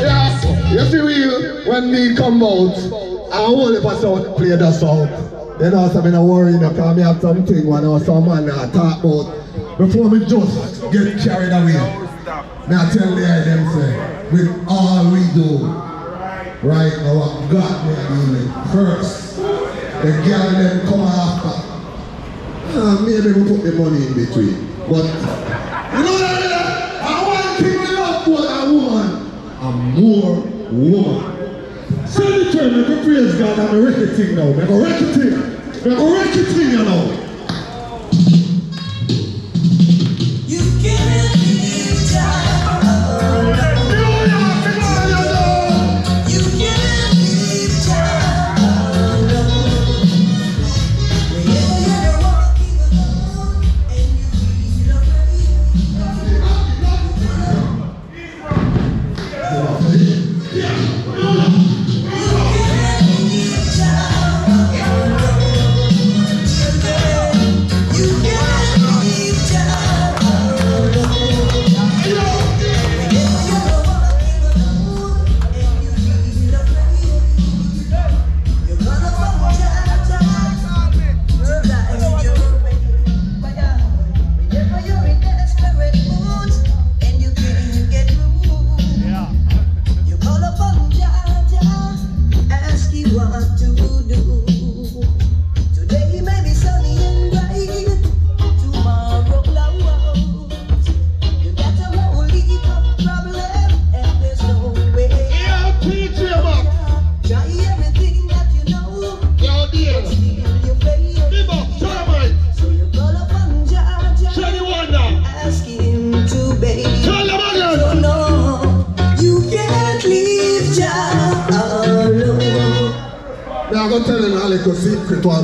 Yeah, you see when me come out, I only pass out play the song. You know, so I'm not worried because I have something when I was some man I talk about. Before me just get carried away, I tell them say, with all we do, right now what God will do it first. The girl then come after. Maybe we put the money in between. But you know that I want to love more than woman. I'm more woman. So the term, I can praise God, I'm a record thing now. I'm a record thing. I'm a record thing, you know. You can't leave child alone. You can't leave child alone. Whenever you're walking alone and you feel I'm going to tell you a little secret one.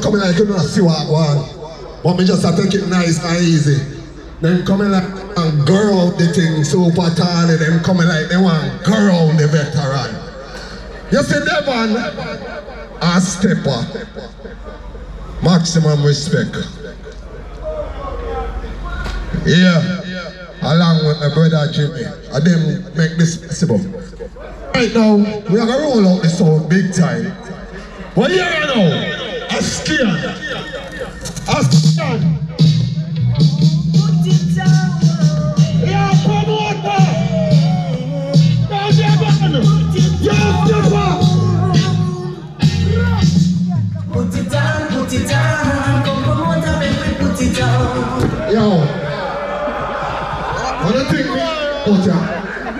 Coming like you don't see what I want. But me just take it nice and easy. Them coming like a girl the thing super tall, and them coming like they want girl the veteran. You see that one? A Steppa. Maximum respect. Yeah. Along with my brother Jimmy. And them make this possible. Right now, we are going to roll out the sound big time. Well, yeah, you know, I'm scared. I'm scared. put it down. Yeah, promoter. Down there, man. Yeah, Steppa. Put it down. Come promoter, baby, put it down. Yo. What do you think, Ocha?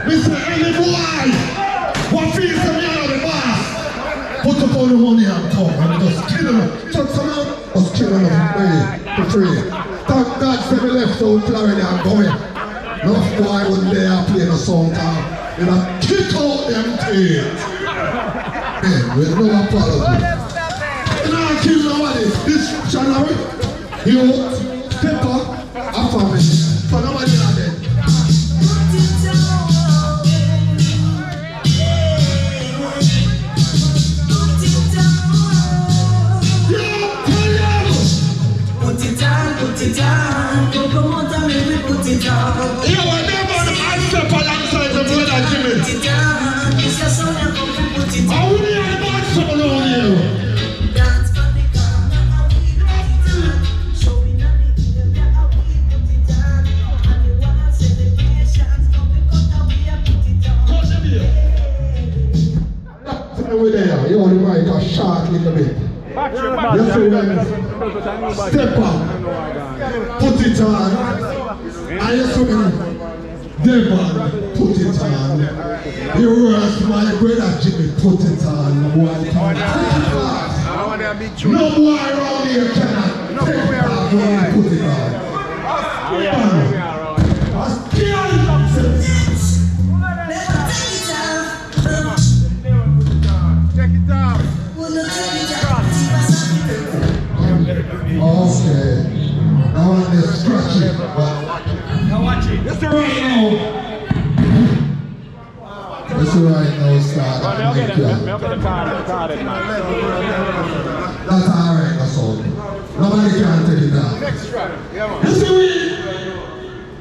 Mr. Any boy, what feels to me out of the boss? Put up all the money and come and just kill them. Chuck some out, just kill them for free. Thank God for me left out Florida and going. No boy wouldn't dare play no song time. You know, kick out them kids. Man, with no apology. You know, I kill nobody. This channel, you, Steppa, a family. So nobody not dead. Put it down. Put it down, go promoter, maybe put it down. You want them on the step alongside the brother Jimmy. Put it down, it's your son, you come to put it down. How will you about someone on you? Dance for the corner, how we put it down. Showing up the area, how we put it down. And you wanna celebrations, come to cut how we put it down. Cut them here. Stay with there, you want the mic a short little bit. You see when Steppa, put it on. And you see when Devon, put it on. The worst, my brother Jimmy, put it on. Boy, take it off. No boy around here cannot take it off when you put it on. Okay. Now I'm just stretching. Now watch it. That's right now. That's right now, start. That's alright, that's all. Nobody can take it down. You see,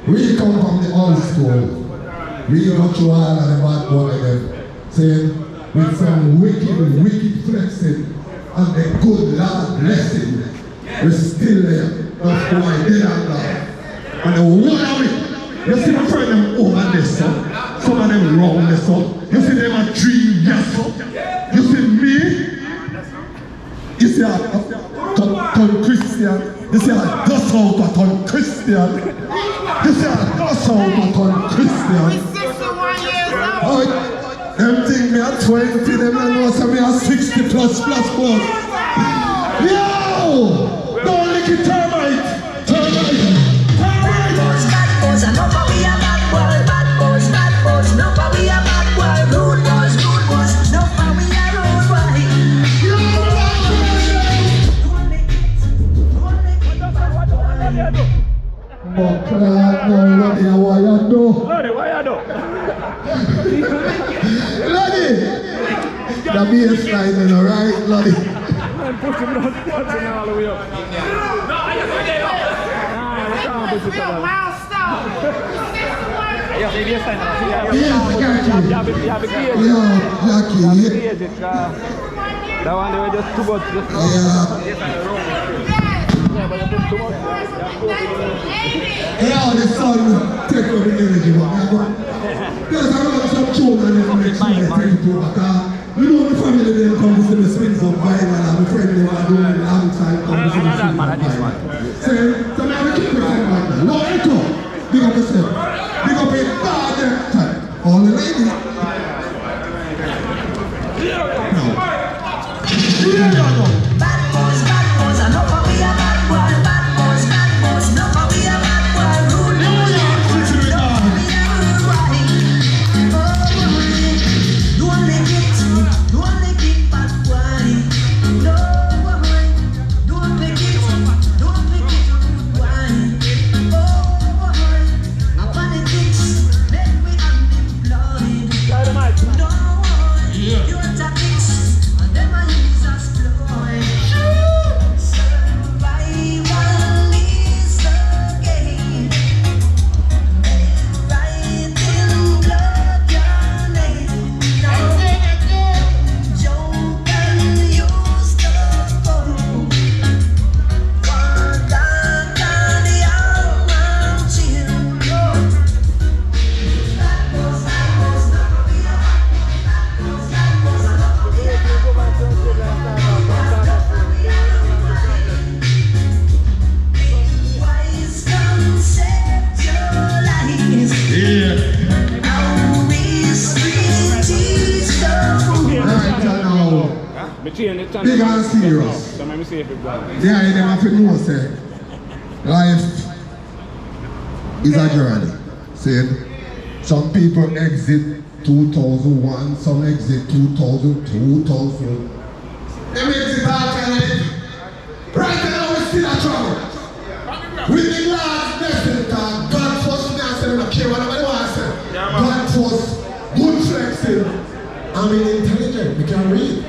we come from the old school. We go through all of the bad boy them, saying, with some wicked flexing, and the good Lord blessing, we're still there. That's why they are God. And the one of it, you see my friend them over this, some of them round this up. You see them a dream, yes, you see me, you see a turn Christian, you see a dust out a turn Christian, you see a dust out a turn Christian. 61 years old. Alright. Them think me at 20, them don't know so me at 60 plus. Yo! Don't lick it, termite! Bad boys, I know how we are bad boys. Bad boys, know how we are bad boys. Rude boys, know how we are rude Lodi! The baseline, alright, Lodi? Man, push him all the way up. That one they were just too much. Yeah, the sun take over the energy, there's some children in the next one. You know the family then comes to the spins of Bible and my friend they were doing a long time comes to the spins of Bible. Say, so now we keep the same right now. No echo. Big up yourself. Big up a bad time. All the ladies. No. Bad boys, I know how we are bad boys. Bad boys, know how we are bad boys. Rude boys, know how we are rude boys. Don't make it bad boy. No, don't make it rude boy. Oh, politics make me unemployed. No, your tactics and them I use as ploy. Survival is the game. Right in blood your name. Now joke and use the phone. Contact and the arm chill. Bad boys, now we are bad boys, now we are wise conceptualize. How we street teach the Right now, big and serious. Yeah, you have to know, say, life is a journey. See, some people exit 2001, some exit 2000, 2000. Them exit all kind of it. Right now, we still a trouble. With the Lord's blessing, God first me and say, we don't care what nobody wants to say. God first, good flexing. I'm intelligent, we can read.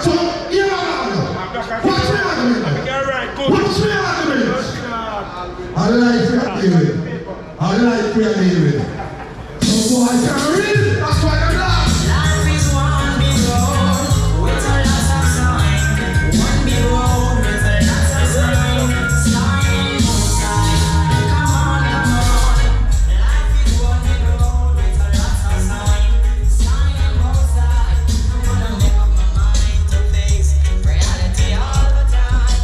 So, you know, what's me on the minute? What's me on the minute? I like we are living. I like we are living. So boy can read, that's why I'm lost. life is one big road with a lot of sign. One big road with a lot of sign. Sign most high. Come on. Life is one big road with a lot of sign. Sign most high. I'm gonna make up my mind to face reality all the time.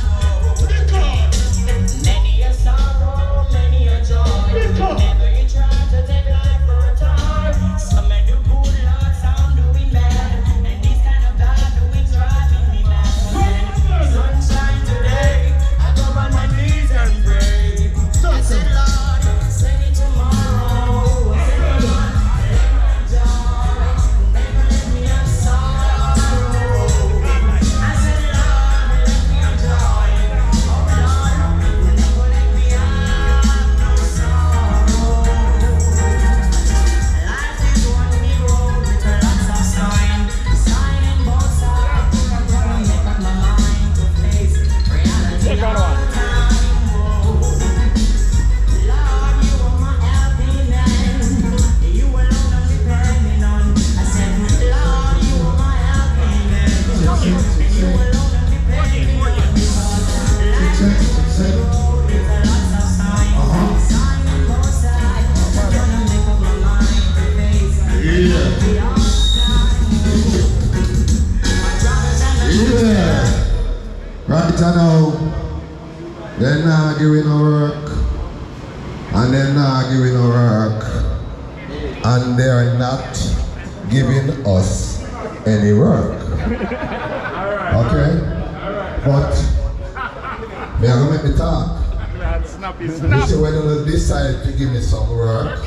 Many a sorrow, many a joy. Whenever you try to take life for a toy, so many not giving no work, and they're not giving no work, and they're not giving us any work. Okay? But me are gonna make me talk. This is when you decide to give me some work.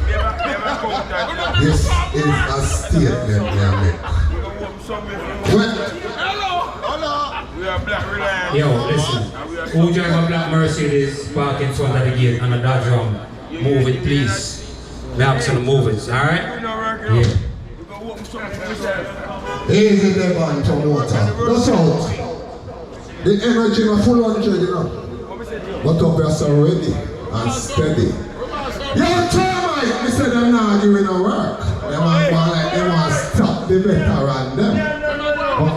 This is a statement me I make. Yo, listen. Who drive a black Mercedes park in front of the gate and a Dodge Ram? Move it, please. Me ask you to move it, alright? Yeah. Easy the man to water. That's out. The energy is full 100, you know. But up here so ready and steady. Yo, termite! Me said them not giving no work. They want to stop the veteran them.